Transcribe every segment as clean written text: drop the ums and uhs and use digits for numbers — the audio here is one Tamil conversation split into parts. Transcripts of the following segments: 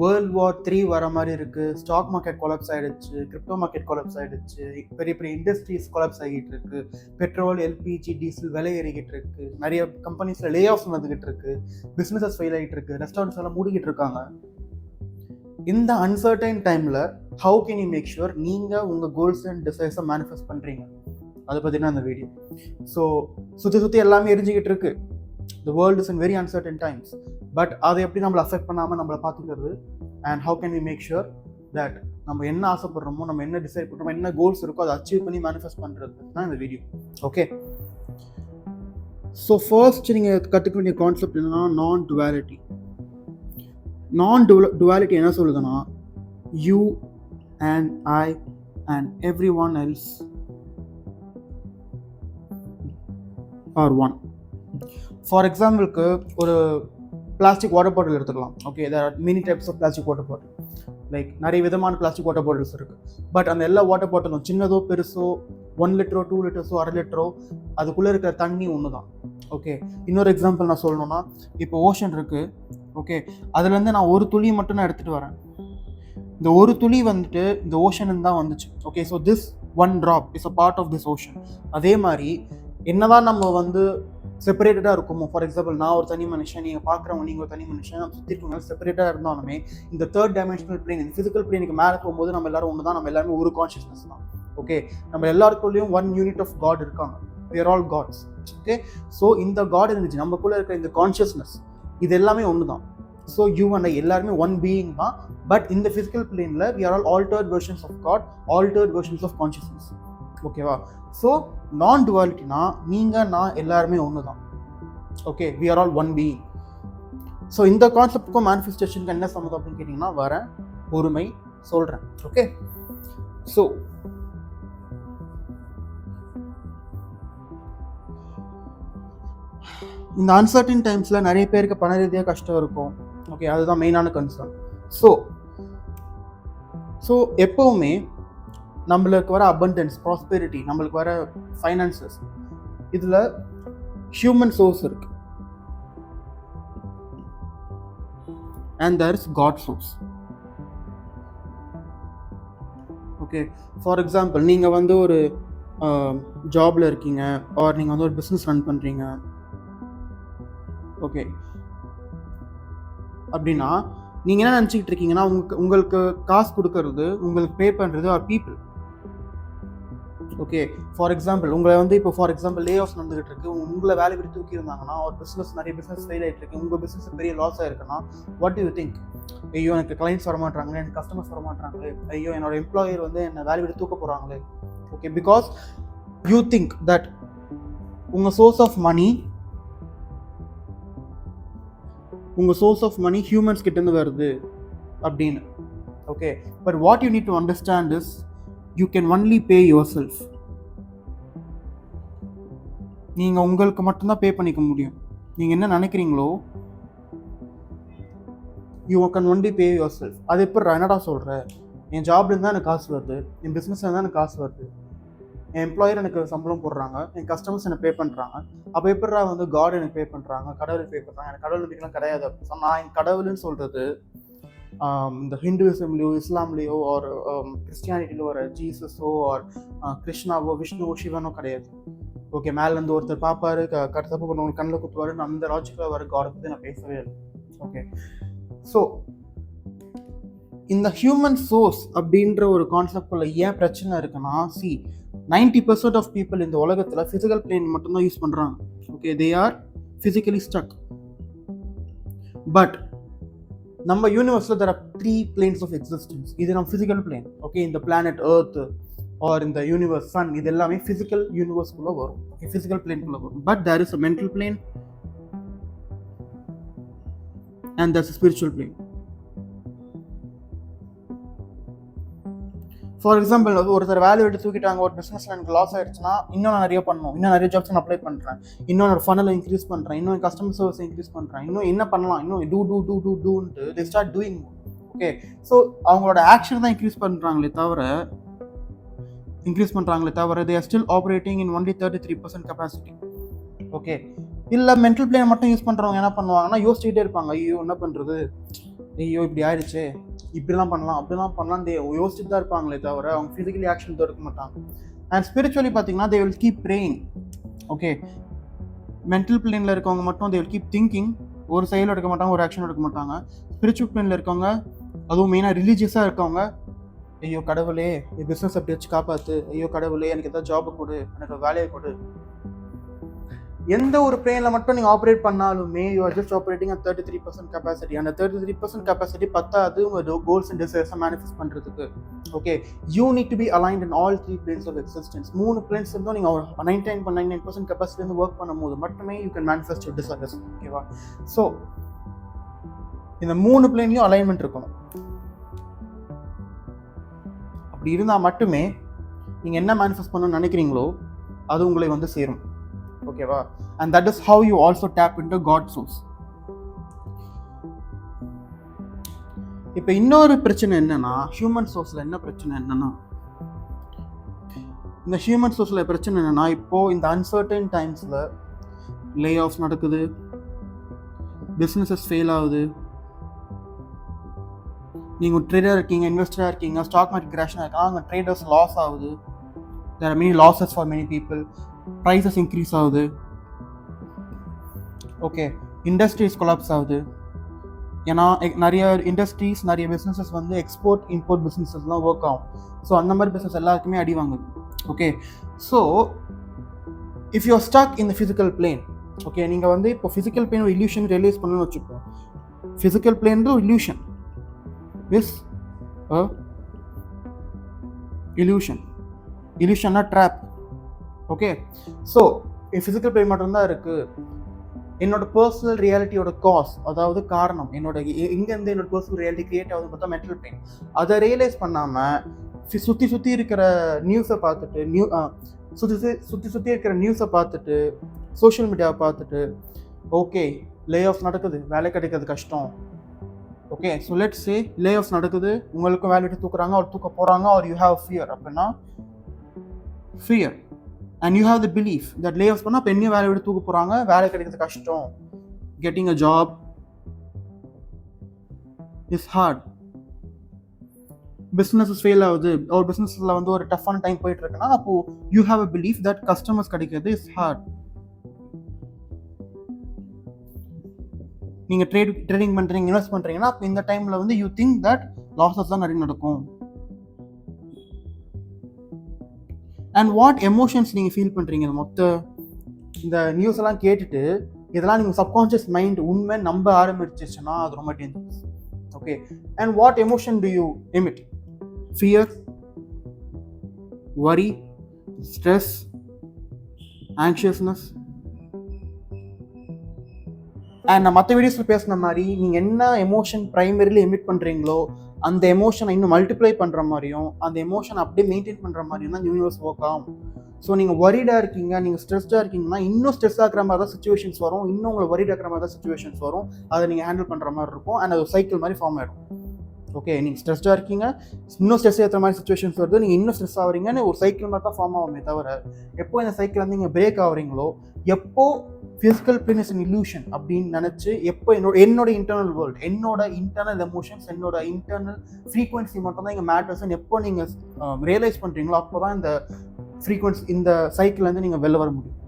வேர்ல்ட் வார் 3 வர மாதிரி இருக்குது, ஸ்டாக் மார்க்கெட் கொலாப்ஸ் ஆகிடுச்சு, கிரிப்டோ மார்க்கெட் கொலாப்ஸ் ஆகிடுச்சு, பெரிய பெரிய இண்டஸ்ட்ரீஸ் கொலாப்ஸ் ஆகிட்டு இருக்கு, பெட்ரோல் எல்பிஜி டீசல் விலை ஏறிக்கிட்டு இருக்கு, நிறைய கம்பெனிஸில் லே ஆஃப் வந்துக்கிட்டு இருக்கு, பிஸ்னஸஸ் ஃபெயில் ஆகிட்டு இருக்கு, ரெஸ்டாரண்ட்ஸ் எல்லாம் மூடிக்கிட்டு இருக்காங்க. இந்த அன்சர்டைன் டைமில் how can you make sure நீங்கள் உங்கள் கோல்ஸ் அண்ட் டிசைர்ஸை மேனிஃபெஸ்ட் பண்ணுறீங்க? அதை பற்றினா அந்த வீடியோ. ஸோ சுற்றி எல்லாமே எரிஞ்சிக்கிட்டு இருக்கு. The world is in very uncertain times. But அதை எப்படி நம்மளை அஃபெக்ட் பண்ணாமல் நம்மளை பார்த்துக்கிறது, and how can we make sure that நம்ம என்ன ஆசைப்படுறோமோ, நம்ம என்ன டிசைட் பண்ணுறோமோ, என்ன கோல்ஸ் இருக்கோ அதை அச்சீவ் பண்ணி மேனிஃபெஸ்ட் பண்ணுறது தான் இந்த வீடியோ. ஓகே, ஸோ ஃபர்ஸ்ட் நீங்கள் கற்றுக்க வேண்டிய கான்செப்ட் என்னன்னா நான்-duality. நான்-duality என்ன சொல்லுதுன்னா, you and I and every one else are one. For எக்ஸாம்பிளுக்கு ஒரு பிளாஸ்டிக் வாட்டர் பாட்டில் எடுத்துக்கலாம். Okay, there are many types of plastic water bottle. Like நிறைய விதமான பிளாஸ்டிக் வாட்டர் பாட்டில்ஸ் இருக்குது. பட் அந்த எல்லா வாட்டர் பாட்டிலும் சின்னதோ பெருசோ 1 லிட்டரோ 2 லிட்டர்ஸோ 1/2 லிட்டரோ அதுக்குள்ளே இருக்கிற தண்ணி ஒன்று தான். ஓகே, இன்னொரு எக்ஸாம்பிள் நான் சொல்லணும்னா, இப்போ ஓஷன் இருக்குது. ஓகே, அதுலேருந்து நான் ஒரு துளி மட்டும் நான் எடுத்துகிட்டு வரேன். இந்த ஒரு துளி வந்துட்டு இந்த ஓஷன் தான் வந்துச்சு. Okay, so this one drop is a part of this ocean. அதே மாதிரி என்னதான் நம்ம வந்து செப்பரேட்டடாக இருக்குமோ, ஃபார் எக்ஸாம்பிள் நான் ஒரு தனி மனுஷன், நீங்கள் பார்க்குறவங்க நீங்கள் ஒரு தனி மனுஷன், சுற்றி இருக்கவங்க செப்பரேட்டாக இருந்தாலுமே இந்த தேர்ட் டைமென்ஷனல் பிளேன், இந்த ஃபிசிக்கல் பிளேனுக்கு மேலே போகும்போது நம்ம எல்லாரும் ஒன்று தான், நம்ம எல்லாருமே ஒரு கான்ஷியஸ்னஸ் தான். ஓகே, நம்ம எல்லாருக்குள்ளேயும் ஒன் யூனிட் ஆஃப் காட் இருக்காங்க. we are all gods. Okay, so இந்த காட் இருந்துச்சு, நமக்குள்ளே இருக்கிற இந்த கான்ஷியஸ்னஸ், இது எல்லாமே ஒன்று தான். ஸோ யூ அண்ட் ஐ எல்லாருமே ஒன் பீயிங் தான். பட் இந்த ஃபிசிக்கல் பிளேனில் we are all altered versions of God, altered versions of consciousness. ஓகேவா? ஸோ நான்-dualityனா நீங்கள் நான் எல்லாருமே ஒன்று தான். Okay, we are all one being. So இந்த கான்செப்டுக்கும் மேனிஃபெஸ்டேஷனுக்கு என்ன சம்மந்தம் அப்படின்னு கேட்டிங்கன்னா, வரேன், பொறுமை சொல்கிறேன். ஓகே, ஸோ இந்த அன்சர்டன் டைம்ஸில் நிறைய பேருக்கு பண ரீதியாக கஷ்டம் இருக்கும். ஓகே, அதுதான் மெயினான கன்சர்ன். ஸோ எப்போவுமே நம்மளுக்கு வர அபண்டன்ஸ், ப்ராஸ்பெரிட்டி, நம்மளுக்கு வர ஃபைனான்சஸ், இதில் ஹியூமன் சோர்ஸ் இருக்கு and there is God source. Okay, for example நீங்கள் வந்து ஒரு ஜாபில் இருக்கீங்க, ஆர் நீங்கள் வந்து ஒரு பிஸ்னஸ் ரன் பண்ணுறீங்க. ஓகே, அப்படின்னா நீங்கள் என்ன நினச்சிக்கிட்டு இருக்கீங்கன்னா, உங்களுக்கு காசு கொடுக்கறது, உங்களுக்கு பே பண்ணுறது or people. Okay, for example உங்களை வந்து இப்போ ஃபார் எக்ஸாம்பிள் லே ஆஃப் நடந்துகிட்டு இருக்கு, உங்களை வேலை விட்டு தூக்கியிருந்தாங்கன்னா, ஒரு பிஸ்னஸ் நிறைய பிஸ்னஸ் ஃபெயில் ஆகிட்டு இருக்கு, உங்கள் பிஸ்னஸ் பெரிய லாஸ் ஆயிருக்குன்னா, வாட் டு யூ திங்க்? ஐயோ, எனக்கு கிளைண்ட்ஸ் வரமாட்டாங்களே, எனக்கு கஸ்டமர்ஸ் வரமாட்டாங்களே, ஐயோ என்னோட எம்ப்ளாயர் வந்து என்னை வேலை விட்டு தூக்க போகிறாங்களே. Okay, because you think that உங்கள் சோர்ஸ் ஆஃப் மணி ஹியூமன்ஸ் கிட்டேருந்து வருது அப்படின்னு. Okay, but what you need to understand is you can only pay yourself. நீங்கள் உங்களுக்கு மட்டும்தான் பே பண்ணிக்க முடியும். நீங்கள் என்ன நினைக்கிறீங்களோ you can only pay yourself. அது எப்படி என்னடா சொல்கிற? என் ஜாப்லேருந்து தான் எனக்கு காசு வருது, என் பிஸ்னஸ்லேருந்து தான் எனக்கு காசு வருது, என் எம்ப்ளாயர் எனக்கு சம்பளம் போடுறாங்க, என் கஸ்டமர்ஸ் எனக்கு பே பண்ணுறாங்க, அப்போ எப்படா வந்து காட் எனக்கு பே பண்ணுறாங்க, கடவுள் பே பண்ணுறாங்க? எனக்கு கடவுள் நம்பிக்கைலாம் கிடையாது. நான் என் கடவுள்னு சொல்கிறது இந்த ஹிந்துவிசம்லையோ, இஸ்லாம்லேயோ, ஒரு கிறிஸ்டியானிட்டியிலோ வர ஜீசஸோ, ஆர் கிருஷ்ணாவோ, விஷ்ணுவோ, சிவனோ கிடையாது. ஓகே, மேலேருந்து ஒருத்தர் பார்ப்பாரு, தப்பு பண்ணவங்களுக்கு கண்ணில் குத்துவாருன்னு அந்த லாஜிக்கில் வர காடை பற்றி நான் பேசவே இல்லை. ஓகே, ஸோ இந்த ஹியூமன் சோர்ஸ் அப்படின்ற ஒரு கான்செப்டுக்குள்ள ஏன் பிரச்சனை இருக்குன்னா, 90% ஆஃப் பீப்புள் இந்த உலகத்தில் ஃபிசிக்கல் பிளேன் மட்டும்தான் யூஸ் பண்ணுறாங்க. Okay, they are physically stuck. But நம்ம யூனிவர்ஸில் there are 3 planes of existence. இது நம்ம ஃபிசிக்கல் பிளேன். ஓகே, இந்த பிளானட் எர்த் ஆர் இந்த யூனிவர்ஸ் சன், இது எல்லாமே ஃபிசிக்கல் யூனிவர்ஸ்குள்ளே வரும். ஓகே, ஃபிசிக்கல் பிளேன்குள்ளே வரும். But there is a mental plane and there's a spiritual plane. For example ஒருத்தர் வேலை விட்டு தூக்கிட்டாங்க, ஒரு பிஸ்னஸில் எனக்கு லாஸ் ஆகிடுச்சுன்னா, இன்னும் நான் நிறைய பண்ணணும், இன்னும் நிறைய ஜாப்ஸ் நான் அப்ளை பண்ணுறேன், இன்னும் ஒரு ஃபனலை இன்க்ரீஸ் பண்ணுறேன், இன்னும் கஸ்டமர் சர்வீஸ் இன்க்ரீஸ் பண்ணுறேன், இன்னும் என்ன பண்ணலாம், இன்னும் டூன்ட்டு they start doing more. Okay, so அவங்களோட ஆக்ஷன் தான் இன்க்ரீஸ் பண்ணுறாங்களே தவிர they are still operating in only 33% capacity. Okay, இல்லை மென்டல் பிளேன் மட்டும் யூஸ் பண்ணுறவங்க என்ன பண்ணுவாங்கன்னா, யோசிச்சுக்கிட்டே இருப்பாங்க, ஐயோ என்ன பண்ணுறது, ஐயோ இப்படி ஆயிடுச்சு, இப்படிலாம் பண்ணலாம் அப்படிலாம் பண்ணலாம் யோசிச்சுட்டு தான் இருப்பாங்களே தவிர அவங்க ஃபிசிக்கலி ஆக்ஷன் எடுக்க மாட்டாங்க. அண்ட் ஸ்பிரிச்சுவலி பார்த்தீங்கன்னா they will keep praying. Okay, mental பிளேனில் இருக்கவங்க மட்டும் தே வில் கீப் திங்கிங், ஒரு செயல் எடுக்க மாட்டாங்க, ஒரு ஆக்ஷன் எடுக்க மாட்டாங்க. ஸ்பிரிச்சுவல் பிளேனில் இருக்கவங்க, அதுவும் மெயினாக ரிலீஜியஸாக இருக்கவங்க, ஐயோ கடவுளே என் பிஸ்னஸ் அப்படி வச்சு காப்பாற்று, ஐயோ கடவுளே எனக்கு எதாவது ஜாபு கொடு, எனக்கு வேலையை கொடு. எந்த ஒரு பிளேனில் மட்டும் நீங்கள் ஆப்ரேட் பண்ணாலுமே you are just operating at 33% capacity. அந்த 33% கெப்பாசிட்டி பத்தாது உங்கள் கோல்ஸ் அண்ட் டிசைர்ஸை மேனிஃபெஸ்ட் பண்ணுறதுக்கு. Okay, you need to be aligned in all 3 planes of existence. 3 planes இருந்தும் நீங்கள் 99.99% கெப்பாசிட்டி வந்து ஒர்க் பண்ணும்போது மட்டுமே you can manifest your desires. ஓகேவா? ஸோ இந்த 3 பிளேன்லையும் அலைன்மெண்ட் இருக்கணும். அப்படி இருந்தால் மட்டுமே நீங்கள் என்ன மேனிஃபெஸ்ட் பண்ணணும்னு நினைக்கிறீங்களோ அது உங்களை வந்து சேரும். ஓகேவா? and that is how you also tap into God source. இப்போ இன்னொரு பிரச்சனை என்னன்னா, ஹியூமன் சோர்ஸில் என்ன பிரச்சனை என்னன்னா, இந்த ஹியூமன் சோர்ஸில் பிரச்சனை என்னன்னா, இப்போது இந்த அன்சர்டன் டைம்ஸில் லே ஆஃப் நடக்குது, பிஸ்னஸஸ் ஃபெயில் ஆகுது, நீங்கள் ட்ரேடர் இருக்கீங்க, இன்வெஸ்டராக இருக்கீங்க, ஸ்டாக் மார்க்கெட் கிராஷ் இருக்காங்க, அங்கே ட்ரேடர்ஸ் லாஸ் ஆகுது, there are many losses for many people, prices increase ஆகுது. ஓகே, இண்டஸ்ட்ரீஸ் கொலாப்ஸ் ஆகுது. ஏன்னா நிறைய இண்டஸ்ட்ரீஸ், நிறைய பிஸ்னஸஸ் வந்து எக்ஸ்போர்ட் இம்போர்ட் பிஸ்னஸஸ்லாம் ஒர்க் ஆகும். ஸோ அந்த மாதிரி பிஸ்னஸ் எல்லாருக்குமே அடி வாங்குது. Okay, so if you are stuck in the physical plane, okay, நீங்கள் வந்து இப்போ ஃபிசிக்கல் பிளேன் ஒரு இல்யூஷன் ரியலைஸ் பண்ணணும்னு வச்சுப்போம். ஃபிசிக்கல் பிளேன் ஒரு இல்யூஷன் இஸ் இல்யூஷன். இல்யூஷன்னா trap. Okay, so physical plane மட்டும்தான் இருக்குது. என்னோட பர்சனல் ரியாலிட்டியோட காஸ், அதாவது காரணம், என்னோட எங்கேருந்து என்னோட பர்சனல் ரியாலிட்டி கிரியேட் ஆகுது பார்த்தா மென்டல் பிளேன். அதை ரியலைஸ் பண்ணாமல் சுற்றி இருக்கிற நியூஸை பார்த்துட்டு சுற்றி இருக்கிற நியூஸை பார்த்துட்டு, சோஷியல் மீடியாவை பார்த்துட்டு, ஓகே லே ஆஃப் நடக்குது, வேலை கிடைக்கிறது கஷ்டம். Okay, so let's say Leh off நடக்குது, உங்களுக்கும் வேலை விட்டு தூக்குறாங்க, அவர் தூக்க போகிறாங்க, ஆர் யூ ஹேவ் ஃபியர். அப்படின்னா fear and you have the belief that layoffs பண்ணா பெரிய வேலை விட்டு தூக்க போறாங்க, வேலை கிடைக்கிறது கஷ்டம், getting a job is hard, businesses fail ஆகுது, ஒரு பிஸ்னஸ்ல வந்து ஒரு டஃப்பான டைம் போயிட்டு இருக்குன்னா அப்போ you have a belief that customers கிடைக்கிறது is hard. நீங்க ட்ரேடிங் பண்றீங்க, இன்வெஸ்ட் பண்றீங்கன்னா அப்போ இந்த டைம்ல வந்து you think that losses தான் நிறைய நடக்கும். அண்ட் வாட் எமோஷன்ஸ் நீங்கள் ஃபீல் பண்ணுறீங்க இந்த நியூஸ் எல்லாம் கேட்டுட்டு, இதெல்லாம் நீங்கள் சப்கான்ஷியஸ் மைண்ட் உண்மை நம்ப ஆரம்பிச்சிச்சுன்னா அது ரொம்ப dangerous. Okay, and what emotion to you emit? Fear, வரி, ஸ்ட்ரெஸ், ஆங்ஷியஸ்னஸ். அண்ட் நான் மற்ற வீடியோஸில் பேசின மாதிரி நீங்கள் என்ன எமோஷன் ப்ரைமரிலி எமிட் பண்ணுறீங்களோ அந்த எமோஷனை இன்னும் மல்டிப்ளை பண்ணுற மாதிரியும் அந்த எமோஷனை அப்படியே மெயின்டைன் பண்ணுற மாதிரியும் தான் யூனிவர்ஸ் ஒர்க் ஆகும். ஸோ நீங்கள் வரிடாக இருக்கீங்க, நீங்கள் ஸ்ட்ரெஸ்டாக இருக்கீங்கன்னா இன்னும் ஸ்ட்ரெஸ் ஆகிற மாதிரி தான் சுச்சுவேஷன்ஸ் வரும், இன்னும் உங்களை வரிட் ஆகிற மாதிரி தான் சுச்சுவேஷன்ஸ் வரும். அதை நீங்கள் ஹேண்டில் பண்ணுற மாதிரி இருக்கும். அண்ட் அது சைக்கிள் மாதிரி ஃபார்ம் ஆகிடும். ஓகே, நீங்கள் ஸ்ட்ரெஸ்டாக இருக்கீங்க, இன்னும் ஸ்ட்ரெஸ் ஏற்றுற மாதிரி சுச்சுவேஷன்ஸ் வருது, நீங்கள் இன்னும் ஸ்ட்ரெஸ் ஆகிறீங்கன்னு ஒரு சைக்கிள் மாதிரி தான் ஃபார்ம் ஆகுமே தவிர, எப்போ இந்த சைக்கிள் வந்து நீங்கள் பிரேக் ஆகிறீங்களோ, எப்போ physical plane is an illusion அப்படின்னு நினச்சி, எப்போ என்னோட இன்டர்னல் வேர்ல்டு, என்னோட இன்டர்னல் எமோஷன்ஸ், என்னோட இன்டர்னல் ஃப்ரீக்வன்சி மட்டும் தான் இங்கே மேட்டர்ஸ்ன்னு எப்போ நீங்கள் ரியலைஸ் பண்ணுறீங்களோ அப்போ தான் இந்த ஃப்ரீக்வன்சி, இந்த சைக்கிள்லேருந்து நீங்கள் வெளில வர முடியும்.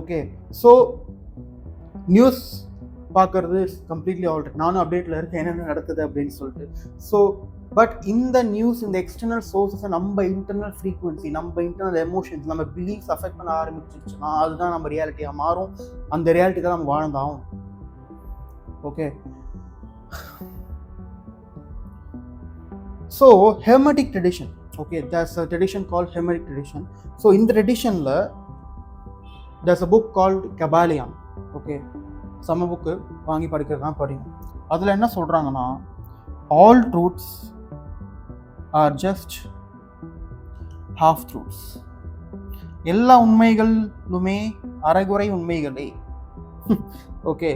ஓகே, ஸோ நியூஸ் பார்க்குறது இஸ் கம்ப்ளீட்லி ஆல்ரெடி, நானும் அப்டேட்டில் இருக்கேன் என்னென்ன நடக்குது அப்படின்னு சொல்லிட்டு. ஸோ பட் இந்த நியூஸ், இந்த எக்ஸ்டர்னல் சோர்ஸஸை நம்ம இன்டர்னல் ஃப்ரீக்வன்சி, நம்ம இன்டர்னல் எமோஷன்ஸ், நம்ம பிலீஃப்ஸ் அஃபெக்ட் பண்ண ஆரம்பிச்சிருச்சுன்னா அதுதான் நம்ம ரியாலிட்டியாக மாறும். அந்த ரியாலிட்டி தான் நம்ம வாழ்ந்தாகும். Okay, so hermetic tradition. Okay, there's a tradition called Hermetic tradition. So இந்த ட்ரெடிஷனில் there's a book called Kabbalion. Okay, சம புக்கு வாங்கி படிக்கிறது தான் படிங்க. அதில் என்ன சொல்கிறாங்கன்னா, all truths are just half truths. எல்லா உண்மைகளுமே அரைகுறை உண்மைகளே. ஓகே,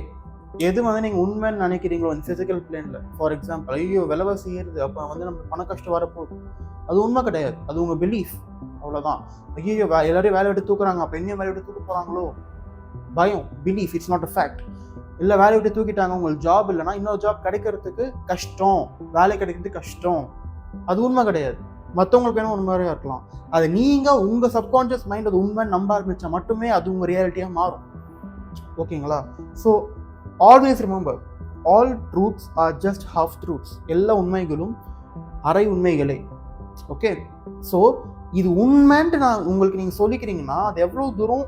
எது வந்து நீங்கள் உண்மைன்னு நினைக்கிறீங்களோ இந்த ஃபிசிக்கல் பிளேனில், ஃபார் எக்ஸாம்பிள் ஐயோ விலைவாசி ஏறுது அப்போ வந்து நம்ம பண கஷ்டம் வரப்போகுது, அது உண்மை கிடையாது, அது உங்கள் பிலீஃப், அவ்வளோதான். ஐயோ எல்லாரையும் வேலை விட்டு தூக்குறாங்க அப்போ என்ன வேலை விட்டு தூக்க போகிறாங்களோ, பயம், belief, it's not a fact. இல்லை வேலையை விட்டு தூக்கிட்டாங்க, உங்களுக்கு ஜாப் இல்லைன்னா இன்னொரு ஜாப் கிடைக்கிறதுக்கு கஷ்டம், வேலை கிடைக்கிறதுக்கு கஷ்டம். அது உண்மை கிடையாது. மற்றவங்களுக்கு வேணும் உண்மையாக இருக்கலாம். அது நீங்கள் உங்கள் சப்கான்ஷியஸ் மைண்ட் அது உண்மை நம்ப ஆரம்பித்தா மட்டுமே அது உங்கள் ரியாலிட்டியாக மாறும். ஓகேங்களா? So always remember, all truths are just half truths. எல்லா உண்மைகளும் அரை உண்மைகளே. ஓகே, ஸோ இது உண்மைன்ட்டு நான் உங்களுக்கு நீங்கள் சொல்லிக்கிறீங்கன்னா அது எவ்வளோ தூரம்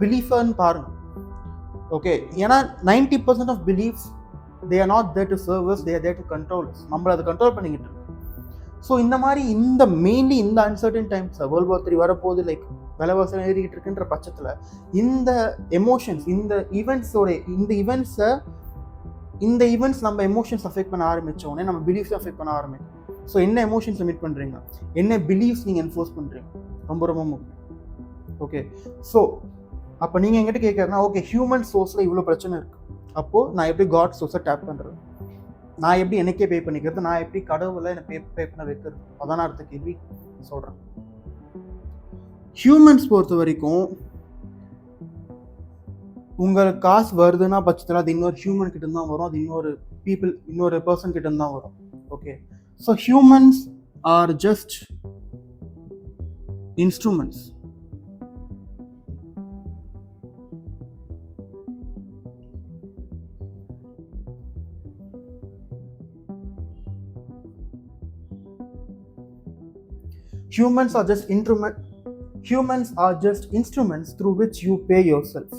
பிலீஃப்னு பாருங்கள். ஓகே, ஏன்னா 90% of beliefs they are not there to serve us, they are there to control us. நம்மளை அதை கண்ட்ரோல் பண்ணிக்கிட்டு இருக்கு. ஸோ இந்த மாதிரி மெயின்லி இந்த அன்சர்டன் டைம்ஸ், வேர்ல்ட் வார் 3 வரப்போது, லைக் விலைவாசம் ஏறிக்கிட்டு இருக்குன்ற பட்சத்தில் இந்த எமோஷன்ஸ், இந்த ஈவெண்ட்ஸ் நம்ம எமோஷன்ஸ் அஃபெக்ட் பண்ண ஆரம்பித்தோடனே நம்ம பிலீஃப்ஸ் அஃபெக்ட் பண்ண ஆரம்பிக்கும். ஸோ என்ன எமோஷன்ஸ் மீட் பண்ணுறீங்க, என்ன பிலீஃப்ஸ் நீங்கள் என்ஃபோர்ஸ் பண்ணுறீங்க, ரொம்ப ரொம்ப முக்கியம். ஓகே, ஸோ அப்போ நீங்கள் எங்கிட்ட கேட்குறதுனா, ஓகே ஹியூமன் சோர்ஸில் இவ்வளோ பிரச்சனை இருக்குது, அப்போது நான் எப்படி காட் சோர்ஸை டேப் பண்ணுறது, நான் எப்படி எனக்கே பே பண்ணிக்கிறது, நான் எப்படி கடவுளை என்னை பே பண்ண வைக்கிறது, அதான் அடுத்த கேள்வி சொல்கிறேன். ஹியூமன்ஸ் பொறுத்த வரைக்கும் உங்களுக்கு காசு வருதுன்னா பட்சத்தில் அது இன்னொரு ஹியூமன் கிட்ட தான் வரும், அது இன்னொரு பர்சன் கிட்ட தான் வரும். Okay, so humans are just instruments. Humans are just instruments through which you pay yourself.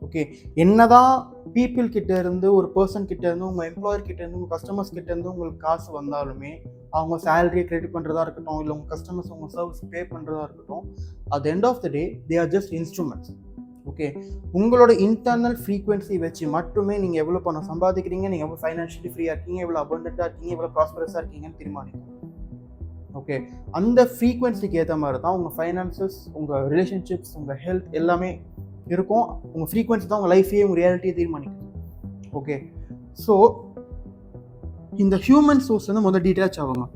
Okay, என்னதான் பீப்புள் கிட்ட இருந்து, ஒரு பர்சன் கிட்ட இருந்து, உங்கள் எம்ப்ளாயர் கிட்ட இருந்து, உங்கள் கஸ்டமர்ஸ் கிட்ட இருந்து உங்களுக்கு காசு வந்தாலுமே, அவங்க சேலரியை கிரெடிட் பண்ணுறதா இருக்கட்டும், இல்லை உங்கள் கஸ்டமர்ஸ் உங்கள் சர்வீஸ் பே பண்ணுறதா இருக்கட்டும், at the end of the day they are just instruments. Okay, உங்களோட இன்டர்னல் ஃப்ரீக்வன்சி வச்சு மட்டுமே நீங்கள் எவ்வளோ பணம் சம்பாதிக்கிறீங்க, நீங்கள் எவ்வளோ ஃபைனான்ஷியலி ஃப்ரீயாக இருக்கீங்க, எவ்வளோ அபண்டண்ட்டாக இருக்கீங்க, எவ்வளோ ப்ராஸ்பரஸாக இருக்கீங்கன்னு தீர்மானிக்கும். ஓகே, அந்த ஃப்ரீக்வன்சிக்கு ஏற்ற மாதிரி தான் உங்கள் ஃபைனான்சஸ், உங்கள் ரிலேஷன்ஷிப்ஸ், உங்கள் ஹெல்த் எல்லாமே இருக்கும். உங்கள் ஃப்ரீக்வன்சி தான் உங்கள் லைஃபையே, உங்கள் ரியாலிட்டியை தீர்மானிக்கும். ஓகே, ஸோ இந்த ஹியூமன் சோர்ஸ் வந்து முதல்ல டிட்டாச் ஆகுங்க.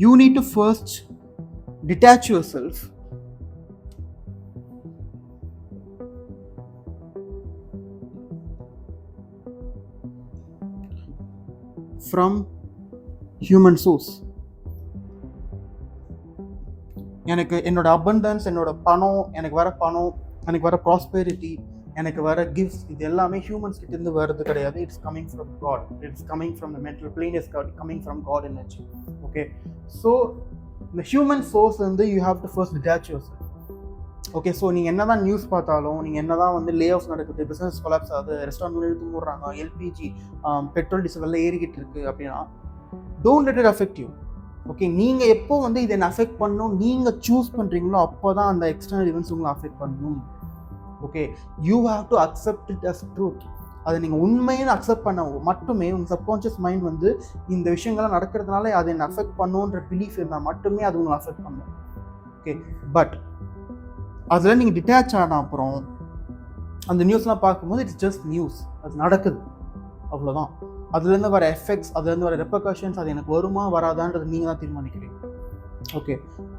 You need to first detach your self from human source. எனக்கு என்னோட அபண்டன்ஸ், என்னோட பணம், எனக்கு வர ப்ராஸ்பெரிட்டி, எனக்கு வர கிஃப்ட்ஸ், இது எல்லாமே ஹியூமன்ஸ் கிட்ட இருந்து வர்றது கிடையாது. It's coming from God, it's coming from the mental plane, is coming from God energy. Okay, so இந்த ஹியூமன் சோர்ஸ் வந்து you have to first detach yourself. Okay, so நீங்கள் என்ன தான் நியூஸ் பார்த்தாலும், நீங்கள் என்ன தான் வந்து லே ஆஃப் நடக்குது, பிஸ்னஸ் கொலாப்ஸ் ஆகுது, ரெஸ்டாரண்ட் எடுத்து மூடுறாங்க, எல்பிஜி பெட்ரோல் டீசல் எல்லாம் ஏறிக்கிட்டு இருக்குது அப்படின்னா, don't let it affect you. Okay, நீங்கள் எப்போ வந்து இதை அஃபெக்ட் பண்ணணும் நீங்கள் சூஸ் பண்ணுறீங்களோ அப்போ தான் அந்த எக்ஸ்டர்னல் ஈவெண்ட்ஸ் உங்களை அஃபெக்ட் பண்ணணும். Okay, you have to accept it as truth. அதை நீங்கள் உண்மையை அக்செப்ட் பண்ண மட்டுமே உங்கள் சப்கான்ஷியஸ் மைண்ட் வந்து இந்த விஷயங்கள்லாம் நடக்கிறதுனால அதை என்ன அஃபெக்ட் பண்ணுன்ற பிலீஃப் இருந்தால் மட்டுமே அது உங்களை அஃபெக்ட் பண்ணும். ஓகே, பட் அதில் நீங்கள் டிட்டாச் ஆன அப்புறம் அந்த நியூஸ்லாம் பார்க்கும்போது இட்ஸ் ஜஸ்ட் நியூஸ், அது நடக்குது, அவ்வளோதான். அதுலேருந்து வர எஃபெக்ட்ஸ், அதுலேருந்து வர ரெப்பர்கஷன்ஸ், அது எனக்கு வருமா வராதான்றது நீங்கள் தான் தீர்மானிக்கிறீங்க. ஓகே,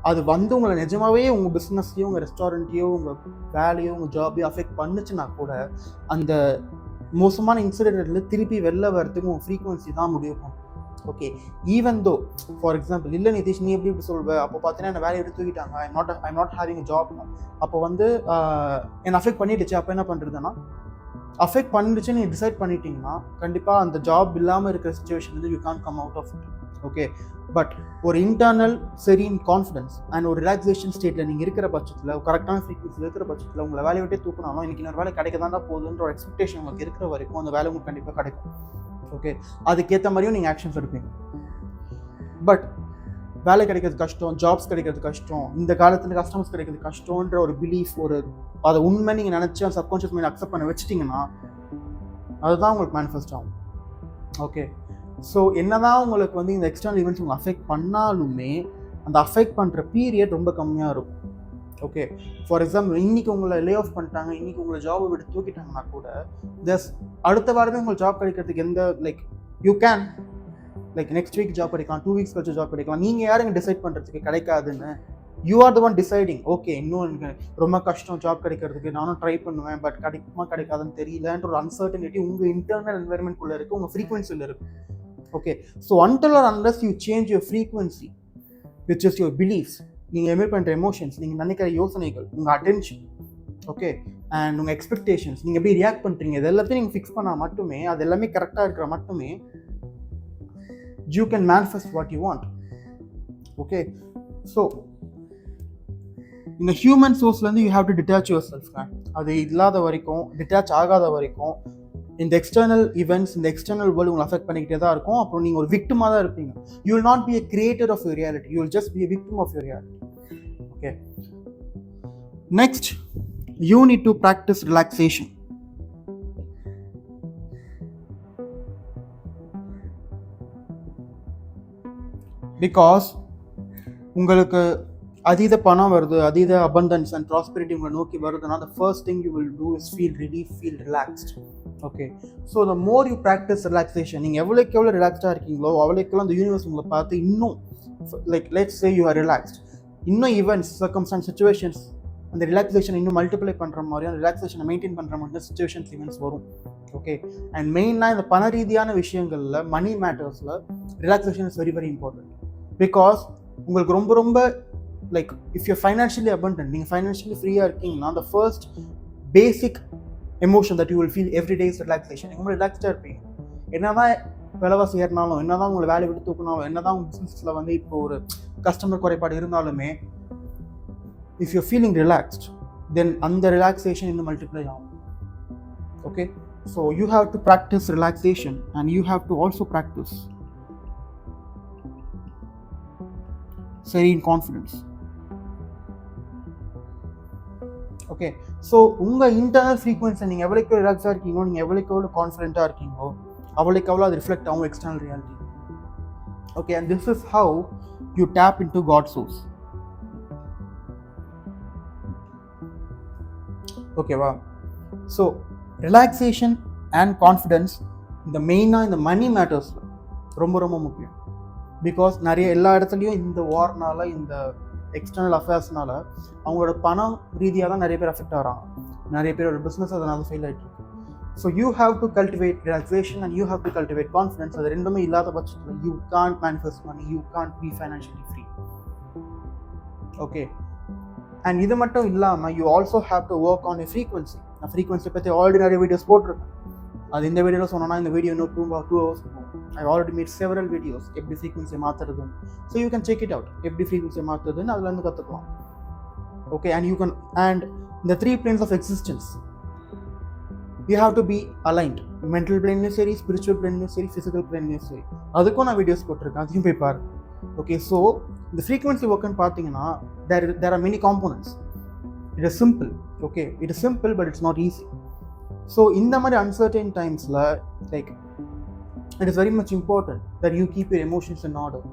அது வந்து உங்களை நிஜமாகவே உங்கள் பிஸ்னஸ்லையோ, உங்கள் ரெஸ்டாரண்ட்டையோ, உங்கள் வேலையோ, உங்கள் ஜாபையோ அஃபெக்ட் பண்ணுச்சுன்னா கூட அந்த மோசமான இன்சிடென்ட்லேருந்து திருப்பி வெளில வரதுக்கு உங்கள் ஃப்ரீக்வன்சி தான் முடிவு பண்ணும். Okay, even though for example, இல்லை நிதிஷ் நீ எப்படி சொல்வேன், அப்போ பார்த்தீங்கன்னா என்ன வேலையை எடுத்து தூக்கிட்டாங்க, I'm not having a job, அப்போ வந்து என்னை அஃபெக்ட் பண்ணிடுச்சு, அப்போ என்ன பண்ணுறதுன்னா, அஃபெக்ட் பண்ணிடுச்சுன்னு நீ டிசைட் பண்ணிட்டீங்கன்னா கண்டிப்பாக அந்த ஜாப் இல்லாமல் இருக்கிற சுச்சுவேஷன் வந்து you can't come out of it. Okay, but ஒரு இன்டர்னல் செரீன் கான்ஃபிடன்ஸ் அண்ட் ஒரு ரிலாக்ஸேஷன் ஸ்டேட்டில் நீங்கள் இருக்கிற பட்சத்தில், கரெக்டான ஃப்ரீக்வன்சியில் இருக்கிற பட்சத்தில் உங்களை வேலையை விட்டே தூக்கினாலும் இன்றைக்கி இன்னொரு வேலை கிடைக்க தான் போகுதுன்ற ஒரு எக்ஸ்பெக்டேஷன் உங்களுக்கு இருக்கிற வரைக்கும் அந்த வேலை உங்களுக்கு கண்டிப்பாக கிடைக்கும். ஓகே, அதுக்கேற்ற மாதிரியும் நீங்கள் ஆக்ஷன்ஸ் எடுப்பீங்க. பட் வேலை கிடைக்கிறது கஷ்டம், ஜாப்ஸ் கிடைக்கிறது கஷ்டம், இந்த காலத்தில் கஸ்டமர்ஸ் கிடைக்கிறது கஷ்டன்ற ஒரு பிலீஃப், அதை உண்மை நீங்கள் நினச்சி அந்த சப்கான்ஷியஸ் மைண்ட் அக்செப்ட் பண்ண வச்சிட்டிங்கன்னா அதுதான் உங்களுக்கு மேனிஃபெஸ்ட் ஆகும். ஓகே, ஸோ என்னதான் உங்களுக்கு வந்து இந்த எக்ஸ்டர்னல் ஈவெண்ட்ஸ் உங்களை அஃபெக்ட் பண்ணாலுமே அந்த அஃபெக்ட் பண்ணுற பீரியட் ரொம்ப கம்மியாக இருக்கும். ஓகே, ஃபார் எக்ஸாம்பிள் இன்றைக்கி உங்களை லே ஆஃப் பண்ணிட்டாங்க, இன்றைக்கி உங்களை ஜாபை விட்டு தூக்கிட்டாங்கன்னா கூட அடுத்த வாரமே உங்களுக்கு ஜாப் கிடைக்கிறதுக்கு எந்த you can next week job கிடைக்கலாம், 2 வீக்ஸ் கழிச்சு ஜாப் கிடைக்கலாம். நீங்கள் யாருங்க டிசைட் பண்ணுறதுக்கு கிடைக்காதுன்னு? You are the one deciding, okay இன்னும் எனக்கு ரொம்ப கஷ்டம் ஜாப் கிடைக்கிறதுக்கு, நானும் ட்ரை பண்ணுவேன், பட் கிடைக்குமா கிடைக்காதுன்னு தெரியலன்ற ஒரு அன்சர்டனிட்டி உங்கள் இன்டர்னல் என்வைரன்மெண்ட்குள்ளே இருக்குது, உங்கள் ஃப்ரீக்வன்சியில் இருக்குது. Okay, so until R unless you change your frequency which is your beliefs, நீங்கள் எமிட் பண்ணுற எமோஷன்ஸ், நீங்கள் நினைக்கிற யோசனைகள், உங்கள் அட்டென்ஷன், ஓகே, அண்ட் உங்கள் எக்ஸ்பெக்டேஷன்ஸ், நீங்கள் எப்படி ரியாக்ட் பண்ணுறீங்க, இது எல்லாத்தையும் நீங்கள் ஃபிக்ஸ் பண்ணால் மட்டுமே, அது எல்லாமே கரெக்டாக இருக்கிற மட்டுமே you can manifest what you want. Okay, so இந்த ஹியூமன் சோர்ஸ்லேருந்து you have to detach yourself. அது இல்லாத வரைக்கும், டிட்டாச் ஆகாத வரைக்கும் இந்த எக்ஸ்டர்னல் ஈவெண்ட்ஸ், இந்த எக்ஸ்டர்னல் வேர்ல்டு உங்களை அஃபெக்ட் பண்ணிக்கிட்டே தான் இருக்கும். அப்புறம் நீங்கள் ஒரு விக்டிமாக தான் இருப்பீங்க. You will not be a creator of your reality, you will just be a victim of your reality. Okay, next you need to practice relaxation. Because உங்களுக்கு அதீத பணம் வருது, அதீத abundance and prosperity உங்களை நோக்கி வருதுன்னா the first thing you will do is feel relief, feel relaxed. Okay, so the more you practice relaxation, நீங்கள் எவ்வளோக்கு எவ்வளோ ரிலாக்ஸ்டாக இருக்கீங்களோ அவ்வளோக்கு எவ்வளோ அந்த யூனிவர்ஸ் உங்களை பார்த்து இன்னும் like let's say you are relaxed, இன்னும் ஈவெண்ட்ஸ், சர்க்கம்ஸ்டான்ஸ், சிச்சுவேஷன்ஸ் அந்த ரிலாக்ஸேஷன் இன்னும் மல்டிப்ளை பண்ணுற மாதிரியும் அந்த ரிலாக்ஸேஷனை மெயின்டைன் பண்ணுற மாதிரி தான் சிச்சுவேஷன்ஸ், ஈவெண்ட்ஸ் வரும். ஓகே, அண்ட் மெயினாக இந்த பண ரீதியான விஷயங்களில், மணி மேட்டர்ஸில் relaxation is very very important. Because உங்களுக்கு ரொம்ப ரொம்ப like if you financially abundant, நீங்கள் ஃபைனான்ஷியலி ஃப்ரீயாக இருக்கீங்கன்னா the first basic emotion that you will feel every day is relaxation. நீங்கள் ரொம்ப ரிலாக்ஸ்டாக இருப்பீங்க. என்ன தான் விலைவாசி ஏறினாலும், என்ன தான் உங்களை வேலை விட்டு தூக்கினாலும், என்ன தான் உங்கள் பிஸ்னஸில் வந்து இப்போ ஒரு கஸ்டமர் குறைபாடு இருந்தாலுமே, if you're feeling relaxed, then அந்த ரிலாக்ஸேஷன் இன்னும் மல்டிப்ளை ஆகும். Okay, so you have to practice relaxation and you have to also practice serene confidence. Okay, so உங்கள் இன்டர்னல் ஃப்ரீக்வன்சி நீங்கள் எவ்வளோக்கு ரிலாக்ஸாக இருக்கீங்களோ, நீங்கள் எவ்வளோக்கு எவ்வளோ கான்ஃபிடென்ட்டாக இருக்கீங்களோ அவ்வளோக்கு எவ்வளோ அது ரிஃப்ளெக்ட் ஆகும் external reality. Okay, and this is how you tap in to God source. ஓகேவா? ஸோ ரிலாக்ஸேஷன் அண்ட் கான்ஃபிடென்ஸ் இந்த மெயினாக இந்த மணி மேட்டர்ஸில் ரொம்ப ரொம்ப முக்கியம். பிகாஸ் நிறைய எல்லா இடத்துலையும் இந்த வார்னால, இந்த எக்ஸ்டர்னல் அஃபேர்ஸ்னால அவங்களோட பணம் ரீதியாக தான் நிறைய பேர் அஃபெக்ட் ஆகிறாங்க. நிறைய பேரோட பிஸ்னஸ் அதனால ஃபெயில் ஆகிட்டு இருக்கு. So you have to cultivate relaxation and you have to cultivate confidence. அது ரெண்டுமே இல்லாத பட்சத்தில் you can't manifest money, you can't be financially free. Okay, and இது மட்டும் இல்லாமல் you also have to work on a frequency. நான் ஃப்ரீக்வன்சி பற்றி ஆல்ரெடி நிறைய வீடியோஸ் போட்டிருக்கேன். அது இந்த வீடியோவில் சொன்னோன்னா இந்த வீடியோ இன்னும் 2 hours இருக்கும். I already made several videos எப்படி ஃப்ரீக்வன்சியை மாற்றுறதுன்னு. So you can check it out, எப்படி ஃப்ரீக்வன்சியை மாற்றுறதுன்னு அதுலேருந்து கற்றுக்கலாம். Okay, and you can and இந்த 3 planes of existence you have to be aligned. Mental பிளேன்லையும் சரி, ஸ்பிரிச்சுவல் பிளேன்லையும் சரி, ஃபிசிக்கல் பிளேன்லையும் சரி. அதுக்கும் நான் வீடியோஸ் போட்டிருக்கேன், அதையும் போய் பாருங்க. ஓகே, ஸோ இந்த ஃப்ரீக்வன்சி ஒர்க்குன்னு பார்த்தீங்கன்னா there are many components. It is simple. Okay, it is simple but it's not easy. So இந்த மாதிரி அன்சர்டன் டைம்ஸில் like it is very much important that you keep your emotions in order.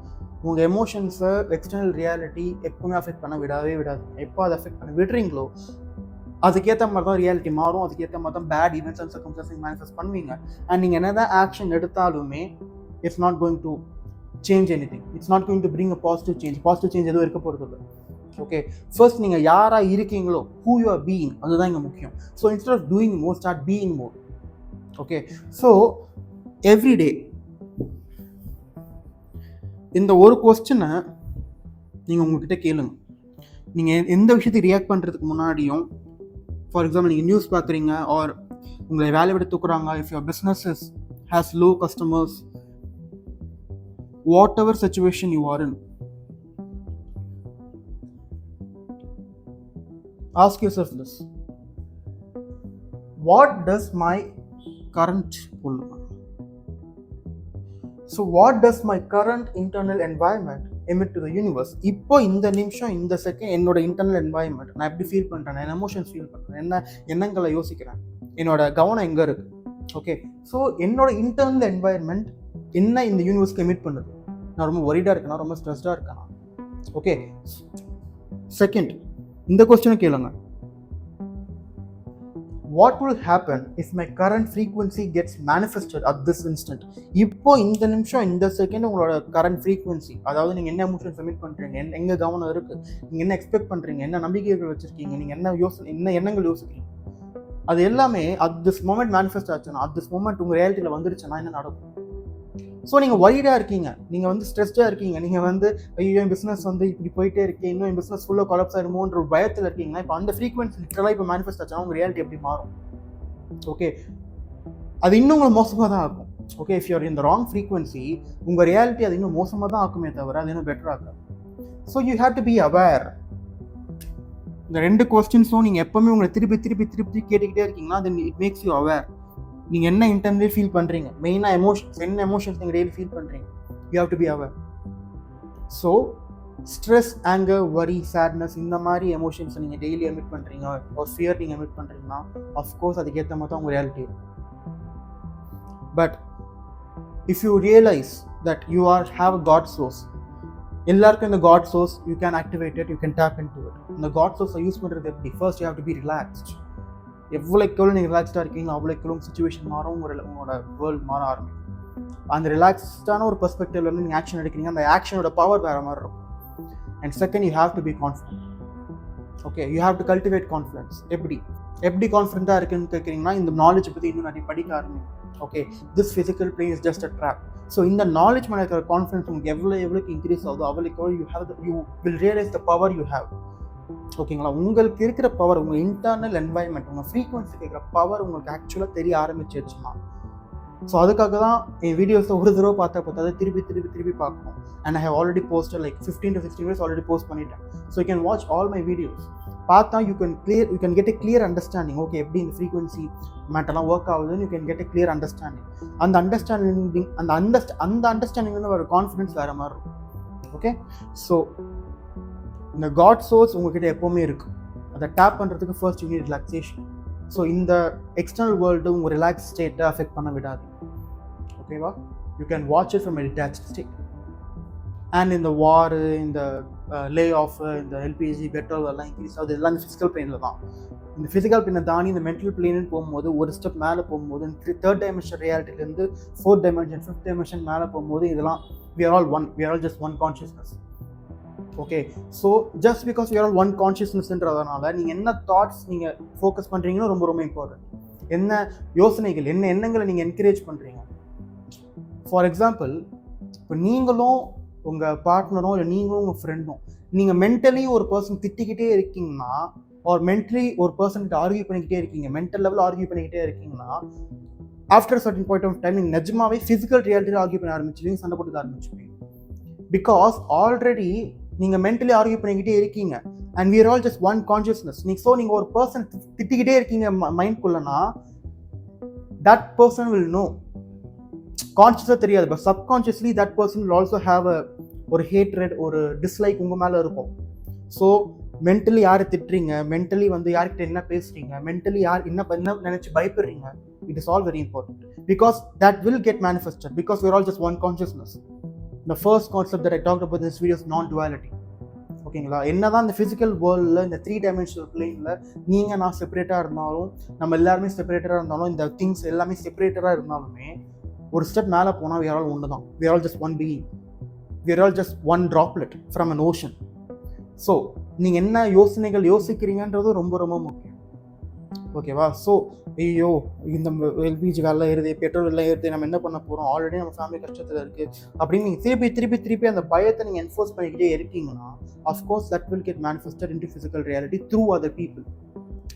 உங்கள் எமோஷன்ஸை எக்ஸ்டர்னல் ரியாலிட்டி எப்பவுமே அஃபெக்ட் பண்ண விடவே விடாது. எப்போ அதை அஃபெக்ட் பண்ண விடுறீங்களோ அதுக்கேற்ற மாதிரி தான் ரியாலிட்டி மாறும். அதுக்கேற்ற மாதிரி தான் bad events and circumstances manifest பண்ணுவீங்க. அண்ட் நீங்கள் என்ன தான் ஆக்ஷன் எடுத்தாலுமே it's not going to change anything. It's not going to bring a positive change. Positive change எதுவும் இருக்க போகிறது இல்லை. ஓகே, ஃபர்ஸ்ட் நீங்கள் யாராக இருக்கீங்களோ, ஹூ யூ ஆர் பீயிங், அதுதான் இங்கே முக்கியம். So instead of doing more, start being more. Okay, so every day இந்த ஒரு கொஸ்டினை நீங்கள் உங்கள்கிட்ட கேளுங்க. நீங்கள் எந்த விஷயத்துக்கு ரியாக்ட் பண்ணுறதுக்கு முன்னாடியும், ஃபார் எக்ஸாம்பிள் நீங்கள் நியூஸ் பார்க்குறீங்க ஆர் உங்களை வேலை விட தூக்குறாங்க, if your business has low customers, whatever situation you are in, ask yourself this: what does my current pull? So what does my current internal environment emit to the universe? இப்போ இந்த நிமிஷம், இந்த செகண்ட் என்னோட இன்டர்னல் என்வாயன்மெண்ட் நான் எப்படி ஃபீல் பண்ணுறேன், என்ன எமோஷன்ஸ் ஃபீல் பண்ணுறேன், என்ன எண்ணங்களை யோசிக்கிறேன், என்னோட கவனம் எங்கே இருக்குது. ஓகே, ஸோ என்னோட இன்டர்னல் என்வாயன்மெண்ட் என்ன இந்த யூனிவர்ஸ்க்கு எமிட் பண்ணுது. நான் ரொம்ப ஒரிடாக இருக்கேனா, ரொம்ப ஸ்ட்ரெஸ்டாக இருக்கேனா. ஓகே, செகண்ட் இந்த கொஸ்டினை கேளுங்க: what will happen if my current frequency gets manifested at this instant? இப்போ இந்த நிமிஷம் இந்த செகண்ட் உங்களோட கரண்ட் ஃப்ரீக்வன்சி, அதாவது நீங்கள் என்ன எமோஷன்ஸ் எமிட் பண்ணுறீங்க, எங்கே கவனம் இருக்குது, நீங்கள் என்ன எக்ஸ்பெக்ட் பண்ணுறீங்க, என்ன நம்பிக்கைகள் வச்சுருக்கீங்க, நீங்கள் என்ன எண்ணங்கள் யோசிக்கிறீங்க, அது எல்லாமே அட் திஸ் மொமெண்ட் மேனிஃபெஸ்ட் ஆச்சுன்னா, அட் திஸ் மொமெண்ட் உங்கள் ரியாலிட்டியில் வந்துருச்சுன்னா என்ன நடக்கும்? ஸோ நீங்கள் ஒரிடாக இருக்கீங்க, நீங்கள் வந்து ஸ்ட்ரெஸ்டாக இருக்கீங்க, நீங்கள் வந்து ஐயோ என் பிஸ்னஸ் வந்து இப்படி போயிட்டே இருக்கீங்க, இன்னும் என் பிஸ்னஸ் ஃபுல்லாக கொலாப்ஸ் ஆகிடுமோன்ற ஒரு பயத்தில் இருக்கீங்கன்னா, இப்போ அந்த ஃப்ரீக்வன்சி லிட்டரலாக இப்போ மேனிஃபெஸ்ட் ஆச்சுன்னா உங்கள் ரியாலிட்டி எப்படி மாறும்? ஓகே, அது இன்னும் உங்களுக்கு மோசமாக தான் ஆகும். ஓகே, இஃப் யூர் இந்த ராங் ஃப்ரீக்வன்சி உங்கள் ரியாலிட்டி அது இன்னும் மோசமாக தான் ஆக்குமே தவிர அது இன்னும் பெட்டராக இருக்காது. So you have to be aware. இந்த 2 கொஸ்டின்ஸும் நீங்கள் எப்போவுமே உங்களை திருப்பி திருப்பி திருப்பி கேட்டுக்கிட்டே இருக்கீங்கன்னா then it makes you aware. நீங்கள் என்ன இன்டர்னலி ஃபீல் பண்ணுறீங்க, மெயினாக என்ன எமோஷன்ஸ் நீங்கள் டெய்லி ஃபீல் பண்ணுறீங்க, you have to be aware. So stress, anger, worry, sadness இந்த மாதிரி எமோஷன்ஸை நீங்கள் டெய்லி எமிட் பண்ணுறீங்க, ஒரு ஃபியர் நீங்கள் எமிட் பண்ணுறீங்கன்னா அஃப்கோர்ஸ் அதுக்கேற்ற மாதிரி தான் உங்கள் reality. But if you realize that you have a God source, எல்லாருக்கும் இந்த God source you can activate it, you can tap in to it. இந்த காட் சோர்ஸை யூஸ் பண்ணுறது எப்படி? First you have to be relaxed. எவ்வளோக்கு நீங்கள் ரிலாக்ஸ்டாக இருக்கீங்களோ அவ்வளோக்கு சுச்சுவேஷன் மாறும், உங்களோட வேர்ல்டு மாற ஆரம்பிக்கும். அந்த ரிலாக்ஸ்டான ஒரு பெர்ஸ்பெக்டிவ்ல இருந்து நீங்கள் ஆக்ஷன் எடுக்கிறீங்க, அந்த ஆக்ஷனோட பவர் வேறு மாதிரி இருக்கும். And second, you have to be confident. Okay, you have to cultivate confidence. எப்படி கான்ஃபிடென்ட்டாக இருக்குன்னு கேட்குறீங்கன்னா, இந்த நாலேஜ் பற்றி இன்னும் நிறைய படிக்க ஆரம்பிக்கும். Okay, this physical plane is just a drop. So இந்த நாலேஜ் மேலே இருக்கிற கான்ஃபிடன்ஸ் உங்களுக்கு எவ்வளோக்கு இன்க்ரீஸ் ஆகுதோ அவ்வளோக்கு you will realise the power you have. ஓகேங்களா, உங்களுக்கு இருக்கிற பவர், உங்கள் இன்டர்னல் என்வாயன்மெண்ட், உங்கள் ஃப்ரீக்வன்சி இருக்கிற பவர் உங்களுக்கு ஆக்சுவலாக தெரிய ஆரம்பிச்சிருச்சுன்னா, ஸோ அதுக்காக தான் என் வீடியோஸை ஒரு தடவை பார்த்தா திருப்பி பார்க்கணும். And I have already posted like 15 to 16 videos already post பண்ணிட்டேன். So you can watch all my videos. பார்த்தா you can get a clear understanding. Okay, எப்படி இந்த ஃப்ரீக்வன்சி மேட்டர்லாம் ஒர்க் ஆகுதுன்னு you can get a clear understanding. அந்த அண்டர்ஸ்டாண்டிங் வந்து ஒரு கான்ஃபிடன்ஸ் வேறு மாதிரி இருக்கும். ஓகே, ஸோ இந்த காட் சோர்ஸ் உங்ககிட்ட எப்போவுமே இருக்குது. அதை டேப் பண்ணுறதுக்கு first you need relaxation. So இந்த எக்ஸ்டர்னல் வேர்ல்டு உங்கள் ரிலாக்ஸ் ஸ்டேட்டை அஃபெக்ட் பண்ண விடாது. ஓகேவா, you can watch it from a detached state. And இந்த வார், இந்த லே ஆஃப், இந்த எல்பிஜி, பெட்ரோல் எல்லாம் இன்க்ரீஸ் ஆகுது, எல்லாம் இந்த ஃபிசிக்கல் பிளேனில் தான். இந்த ஃபிசிக்கல் பிளேனை தாண்டி இந்த மென்டல் பிளேன்னு போகும்போது, ஒரு ஸ்டெப் மேலே போகும்போது, 3rd dimension ரியாலிட்டிலேருந்து 4th dimension 5th dimension மேலே போகும்போது, இதெல்லாம் we are all just one consciousness. Okay, so just because you are one கான்ஷியஸ்னஸ்ன்றதுனால நீங்கள் என்ன தாட்ஸ் நீங்கள் ஃபோக்கஸ் பண்ணுறீங்களோ ரொம்ப ரொம்ப இம்பார்ட்டன்ட். என்ன யோசனைகள், என்ன எண்ணங்களை நீங்கள் என்கரேஜ் பண்ணுறீங்க. ஃபார் எக்ஸாம்பிள், இப்போ நீங்களும் உங்கள் பார்ட்னரும் இல்லை நீங்களும் உங்கள் ஃப்ரெண்டும் நீங்கள் மென்டலி ஒரு பர்சன் திட்டிக்கிட்டே இருக்கீங்கன்னா, ஒரு மென்டலி ஒரு பர்சன்கிட்ட ஆர்கியூ பண்ணிக்கிட்டே இருக்கீங்க, மென்டல் லெவலில் ஆர்கியூ பண்ணிக்கிட்டே இருக்கீங்கன்னா, after certain point of time நீங்கள் நிஜமாவே ஃபிசிக்கல் ரியாலிட்டியில் ஆர்கியூ பண்ண ஆரம்பிச்சுவீங்க, சண்டை போட்டு ஆரம்பிச்சுவீங்க. பிகாஸ் ஆல்ரெடி நீங்கள் மென்டலி ஆர்கியூ பண்ணிக்கிட்டே இருக்கீங்க. And we are all just one consciousness. நீங்கள் ஒரு பர்சன் திட்டிக்கிட்டே இருக்கீங்க மைண்ட்குள்ளனா, that person will know. கான்ஷியஸாக தெரியாது, but subconsciously that person will also have ஒரு ஹேட்ரட், ஒரு டிஸ்லைக் உங்கள் மேலே இருக்கும். ஸோ மென்டலி யாரை திட்டுறீங்க, மென்டலி வந்து யார்கிட்ட என்ன பேசுகிறீங்க, மென்டலி யார் என்ன நினச்சி பயப்படுறீங்க, it is all very important. Because that will get manifested because we are all just one consciousness. The first concept that I talked about in this video is non-duality. ஓகேங்களா, என்னதான் இந்த ஃபிசிக்கல் வேர்ல்டில், இந்த 3 dimensional பிளேனில் நீங்கள் நான் செப்பரேட்டாக இருந்தாலும், நம்ம எல்லாருமே செப்பரேட்டராக இருந்தாலும், இந்த திங்ஸ் எல்லாமே செப்பரேட்டராக இருந்தாலுமே, ஒரு ஸ்டெப் மேலே போனால் we are all ஒன்று தான். we are all just one being. we are all just one droplet from an ocean. So நீங்கள் என்ன யோசனைகள் யோசிக்கிறீங்கன்றது ரொம்ப ரொம்ப முக்கியம். ஓகேவா, ஸோ ஐயோ இந்த எல்பிஜி வேலை ஏறுது, பெட்ரோல் எல்லாம் ஏறுது, நம்ம என்ன பண்ண போகிறோம், ஆல்ரெடி நம்ம ஃபேமிலி கஷ்டத்தில் இருக்குது அப்படின்னு நீங்கள் திருப்பி அந்த பயத்தை நீங்கள் என்ஃபோர்ஸ் பண்ணிக்கிட்டே இருக்கீங்கன்னா, of course that will get manifested into physical reality through other people.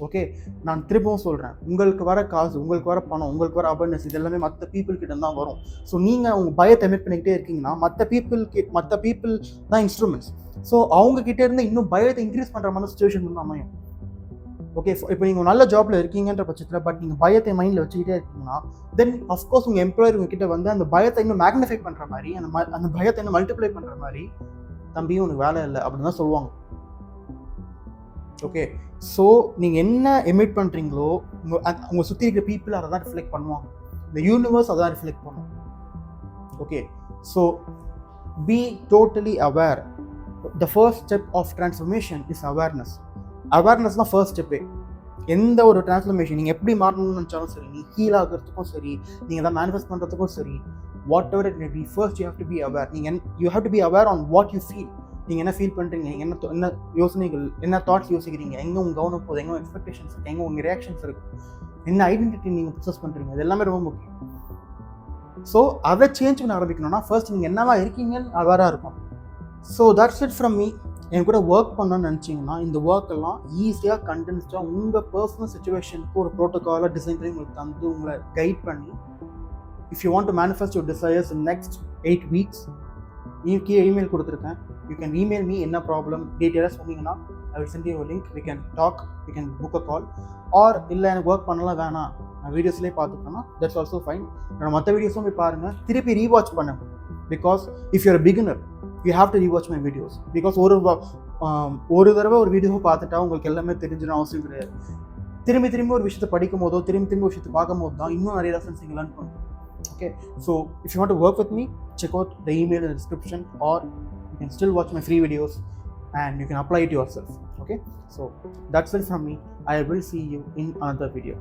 Okay, நான் திரும்பவும் சொல்கிறேன், உங்களுக்கு வர காசு, உங்களுக்கு வர பணம், உங்களுக்கு வர அபர்னஸ், இது எல்லாமே மற்ற பீப்புள் கிட்ட தான் வரும். ஸோ நீங்கள் உங்கள் பயத்தை எமிட் பண்ணிக்கிட்டே இருக்கீங்கன்னா, மற்ற பீப்புள் தான் இன்ஸ்ட்ருமெண்ட்ஸ். ஸோ அவங்கக்கிட்ட இருந்து இன்னும் பயத்தை இன்க்ரீஸ் பண்ணுற மாதிரி சுச்சுவேஷன் வந்து அமையும். ஓகே, இப்போ நீங்கள் நல்ல ஜாப்பில் இருக்கீங்கன்ற பட்சத்தில் பட் நீங்கள் பயத்தை மைண்டில் வச்சுக்கிட்டே இருக்கீங்கன்னா, தென் அஃப்கோர்ஸ் உங்கள் எம்ப்ளாயர் உங்ககிட்ட வந்து அந்த பயத்தை இன்னும் மேக்னிஃபை பண்ணுற மாதிரி, அந்த பயத்தை இன்னும் மல்டிப்ளை பண்ணுற மாதிரி, தம்பியும் உனக்கு வேலை இல்லை அப்படின்னு தான் சொல்லுவாங்க. ஓகே, ஸோ நீங்கள் என்ன எமிட் பண்ணுறீங்களோ உங்கள் சுற்றி இருக்கிற பீப்புள் அதை தான் ரிஃப்ளெக்ட் பண்ணுவாங்க. இந்த யூனிவர்ஸ் அதை தான் ரிஃப்ளெக்ட் பண்ணும். Okay, so be totally aware. The first step of transformation is awareness. Awareness தான் ஃபர்ஸ்ட் ஸ்டெப்பே. எந்த ஒரு டிரான்ஸ்ஃபர்மேஷன் நீங்கள் எப்படி மாறணும்னு நினச்சாலும் சரி, நீ ஹீல் ஆகிறதுக்கும் சரி, நீங்கள் எதாவது மேனிஃபெஸ்ட் பண்ணுறதுக்கும் சரி, whatever it may be, first you have to be aware. நீங்கள் you have to be aware on what you feel. நீங்கள் என்ன ஃபீல் பண்ணுறீங்க, என்ன யோசனைகள், என்ன தாட்ஸ் யோசிக்கிறீங்க, எங்கே உங்கள் கவனம் போகுது, எங்கே எக்ஸ்பெக்டேஷன்ஸ் இருக்குது, எங்கே உங்கள் ரியாக்ஷன்ஸ் இருக்குது, என்ன ஐடென்டிட்டி நீங்கள் ப்ரொசஸ் பண்ணுறீங்க, இது எல்லாமே ரொம்ப முக்கியம். ஸோ அதை சேஞ்ச் பண்ண ஆரம்பிக்கணும்னா ஃபர்ஸ்ட் நீங்கள் என்னவா இருக்கீங்கன்னு அவேராக இருக்கும். So that's it from me. என் கூட ஒர்க் பண்ணணும்னு நினச்சிங்கன்னா இந்த ஒர்க் எல்லாம் ஈஸியாக கண்டென்ஸ்டாக உங்கள் பர்சனல் சுச்சுவேஷனுக்கு ஒரு ப்ரோட்டோக்காலாக டிசைன் பண்ணி உங்களுக்கு தந்து உங்களை கைட் பண்ணி, if you want to manifest your desires in next 8 weeks, கீழே இமெயில் கொடுத்துருக்கேன். You can email me. என்ன ப்ராப்ளம் டீட்டெயிலாக சொன்னீங்கன்னா I will send you a link. we can talk, we can book a call. Or இல்லை எனக்கு ஒர்க் பண்ணலாம் வேணாம், நான் வீடியோஸ்லேயே பார்த்துக்கேன்னா தட்ஸ் ஆல்சோ ஃபைன். என்னோட மற்ற வீடியோஸும் போய் பாருங்கள், திருப்பி ரீவாட்ச் பண்ணுங்க. Because if you're beginner you have to rewatch my videos. பிகாஸ் ஒரு தடவை ஒரு வீடியோ பார்த்துட்டா உங்களுக்கு எல்லாமே தெரிஞ்சிடும் அவசியம் கிடையாது. திரும்பி ஒரு விஷயத்தை படிக்கும் போதோ திரும்பி ஒரு விஷயத்தை பார்க்கும் போது தான் இன்னும் நிறைய ரெஃபரன்ஸ் நீங்கள் லேர்ன் பண்ணுவோம். Okay, so if you want to work with me, check out the email in the description, or you can still watch my free videos and you can apply it yourself. Okay, so that's it from me. I will see you in another video.